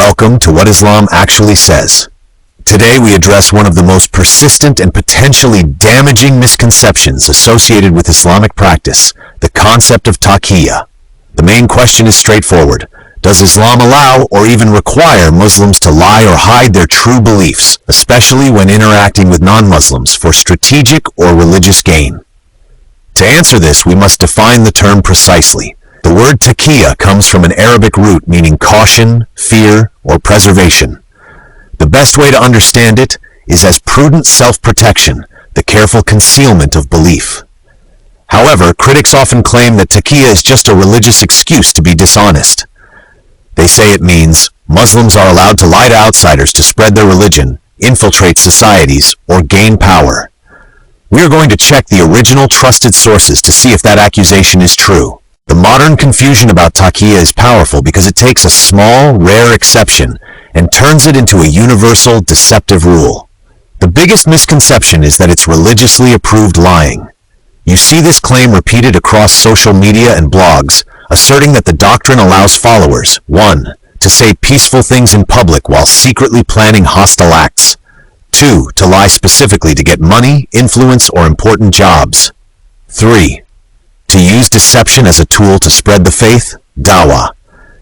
welcome to What Islam Actually Says. Today we address one of the most persistent and potentially damaging misconceptions associated with Islamic practice, the concept of Taqiyya. The main question is straightforward. Does Islam allow or even require Muslims to lie or hide their true beliefs, especially when interacting with non-Muslims for strategic or religious gain? To answer this, we must define the term precisely. The word taqiyya comes from an Arabic root meaning caution, fear, or preservation. The best way to understand it is as prudent self-protection, the careful concealment of belief. However, critics often claim that taqiyya is just a religious excuse to be dishonest. They say it means Muslims are allowed to lie to outsiders to spread their religion, infiltrate societies, or gain power. We are going to check the original trusted sources to see if that accusation is true. The modern confusion about taqiyya is powerful because it takes a small, rare exception and turns it into a universal, deceptive rule. The biggest misconception is that it's religiously approved lying. You see this claim repeated across social media and blogs, asserting that the doctrine allows followers, 1. To say peaceful things in public while secretly planning hostile acts. 2. To lie specifically to get money, influence, or important jobs. 3. To use deception as a tool to spread the faith, dawah.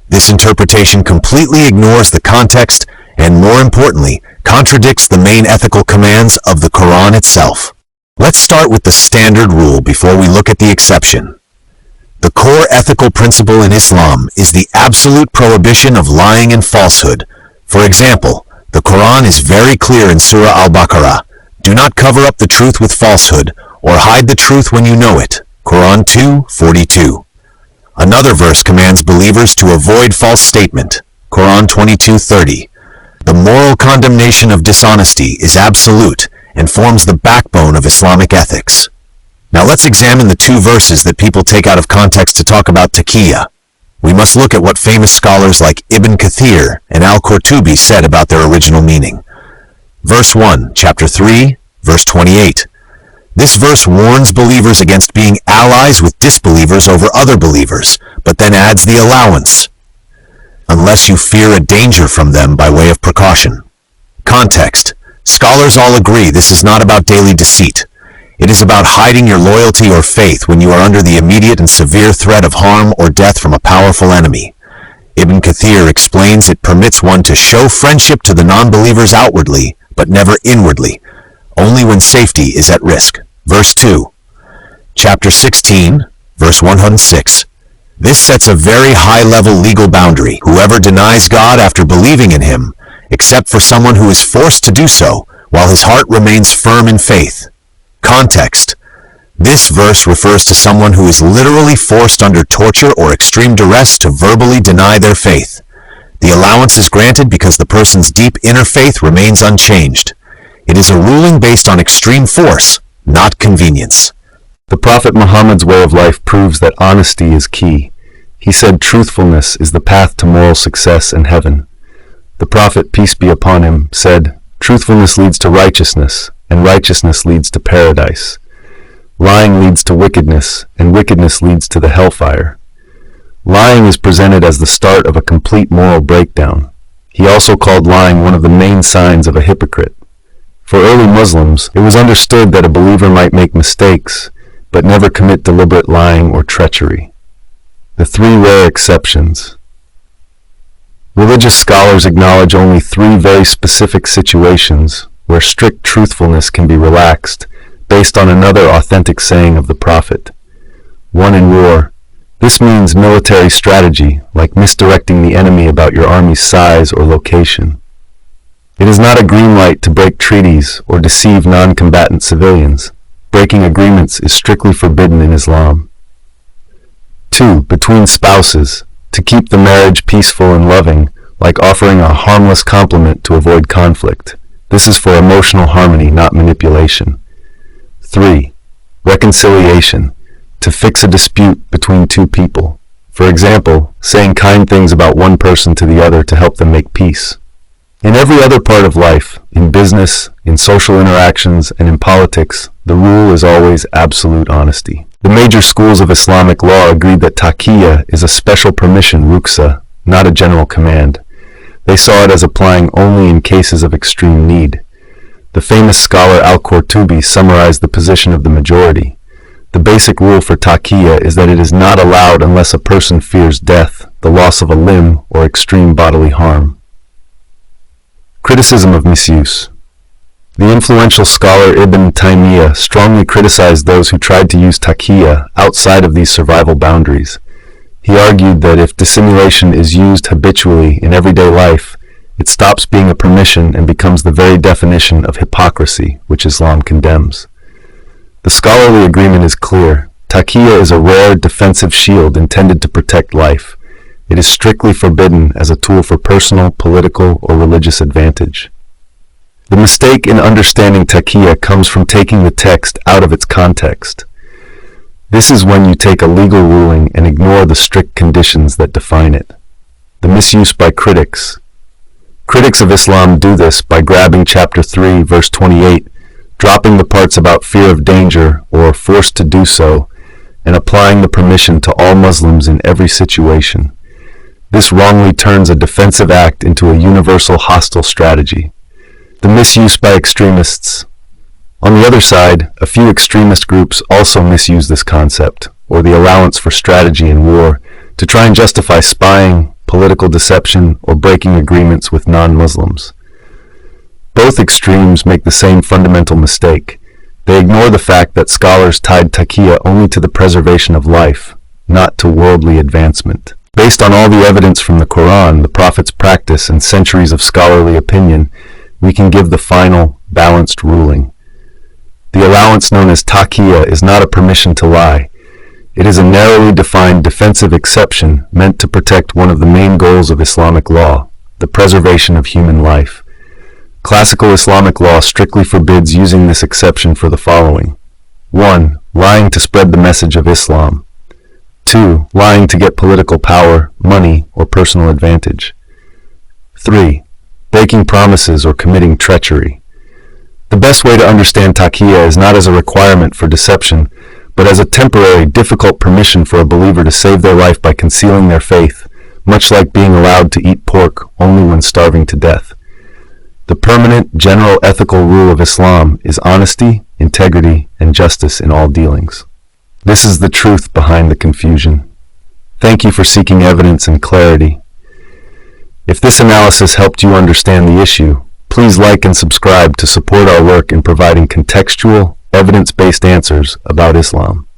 This interpretation completely ignores the context and, more importantly, contradicts the main ethical commands of the Qur'an itself. Let's start with the standard rule before we look at the exception. The core ethical principle in Islam is the absolute prohibition of lying and falsehood. For example, the Qur'an is very clear in Surah Al-Baqarah, do not cover up the truth with falsehood or hide the truth when you know it. Quran 2:42. Another verse commands believers to avoid false statement. Quran 22:30. The moral condemnation of dishonesty is absolute and forms the backbone of Islamic ethics. Now let's examine the two verses that people take out of context to talk about taqiyya. We must look at what famous scholars like Ibn Kathir and Al-Qurtubi said about their original meaning. Verse 1, chapter 3, verse 28. This verse warns believers against being allies with disbelievers over other believers, but then adds the allowance, unless you fear a danger from them by way of precaution. Context. Scholars all agree this is not about daily deceit. It is about hiding your loyalty or faith when you are under the immediate and severe threat of harm or death from a powerful enemy. Ibn Kathir explains it permits one to show friendship to the non-believers outwardly, but never inwardly, only when safety is at risk. Verse 2. Chapter 16, verse 106. This sets a very high-level legal boundary. Whoever denies God after believing in him, except for someone who is forced to do so, while his heart remains firm in faith. Context. This verse refers to someone who is literally forced under torture or extreme duress to verbally deny their faith. The allowance is granted because the person's deep inner faith remains unchanged. It is a ruling based on extreme force, not convenience. The Prophet Muhammad's way of life proves that honesty is key. He said truthfulness is the path to moral success and heaven. The Prophet, peace be upon him, said, truthfulness leads to righteousness, and righteousness leads to paradise. Lying leads to wickedness, and wickedness leads to the hellfire. Lying is presented as the start of a complete moral breakdown. He also called lying one of the main signs of a hypocrite. For early Muslims, it was understood that a believer might make mistakes, but never commit deliberate lying or treachery. The three rare exceptions. Religious scholars acknowledge only three very specific situations where strict truthfulness can be relaxed based on another authentic saying of the Prophet. 1. In war. This means military strategy, like misdirecting the enemy about your army's size or location. It is not a green light to break treaties or deceive non-combatant civilians. Breaking agreements is strictly forbidden in Islam. 2. Between spouses, to keep the marriage peaceful and loving, like offering a harmless compliment to avoid conflict. This is for emotional harmony, not manipulation. 3. Reconciliation, to fix a dispute between two people. For example, saying kind things about one person to the other to help them make peace. In every other part of life, in business, in social interactions, and in politics, the rule is always absolute honesty. The major schools of Islamic law agreed that Taqiyya is a special permission, Rukhsa, not a general command. They saw it as applying only in cases of extreme need. The famous scholar al-Qurtubi summarized the position of the majority. The basic rule for Taqiyya is that it is not allowed unless a person fears death, the loss of a limb, or extreme bodily harm. Criticism of misuse. The influential scholar Ibn Taymiyyah strongly criticized those who tried to use Taqiyya outside of these survival boundaries. He argued that if dissimulation is used habitually in everyday life, it stops being a permission and becomes the very definition of hypocrisy, which Islam condemns. The scholarly agreement is clear. Taqiyya is a rare defensive shield intended to protect life. It is strictly forbidden as a tool for personal, political, or religious advantage. The mistake in understanding Taqiyya comes from taking the text out of its context. This is when you take a legal ruling and ignore the strict conditions that define it. The misuse by critics. Critics of Islam do this by grabbing chapter 3, verse 28, dropping the parts about fear of danger or forced to do so, and applying the permission to all Muslims in every situation. This wrongly turns a defensive act into a universal hostile strategy. The misuse by extremists. On the other side, a few extremist groups also misuse this concept, or the allowance for strategy in war, to try and justify spying, political deception, or breaking agreements with non-Muslims. Both extremes make the same fundamental mistake. They ignore the fact that scholars tied Taqiyya only to the preservation of life, not to worldly advancement. Based on all the evidence from the Qur'an, the Prophet's practice, and centuries of scholarly opinion, we can give the final, balanced ruling. The allowance known as Taqiyya is not a permission to lie. It is a narrowly defined defensive exception meant to protect one of the main goals of Islamic law, the preservation of human life. Classical Islamic law strictly forbids using this exception for the following. 1. Lying to spread the message of Islam. 2. Lying to get political power, money, or personal advantage. 3. Breaking promises or committing treachery. The best way to understand Taqiyya is not as a requirement for deception, but as a temporary, difficult permission for a believer to save their life by concealing their faith, much like being allowed to eat pork only when starving to death. The permanent, general ethical rule of Islam is honesty, integrity, and justice in all dealings. This is the truth behind the confusion. Thank you for seeking evidence and clarity. If this analysis helped you understand the issue, please like and subscribe to support our work in providing contextual, evidence-based answers about Islam.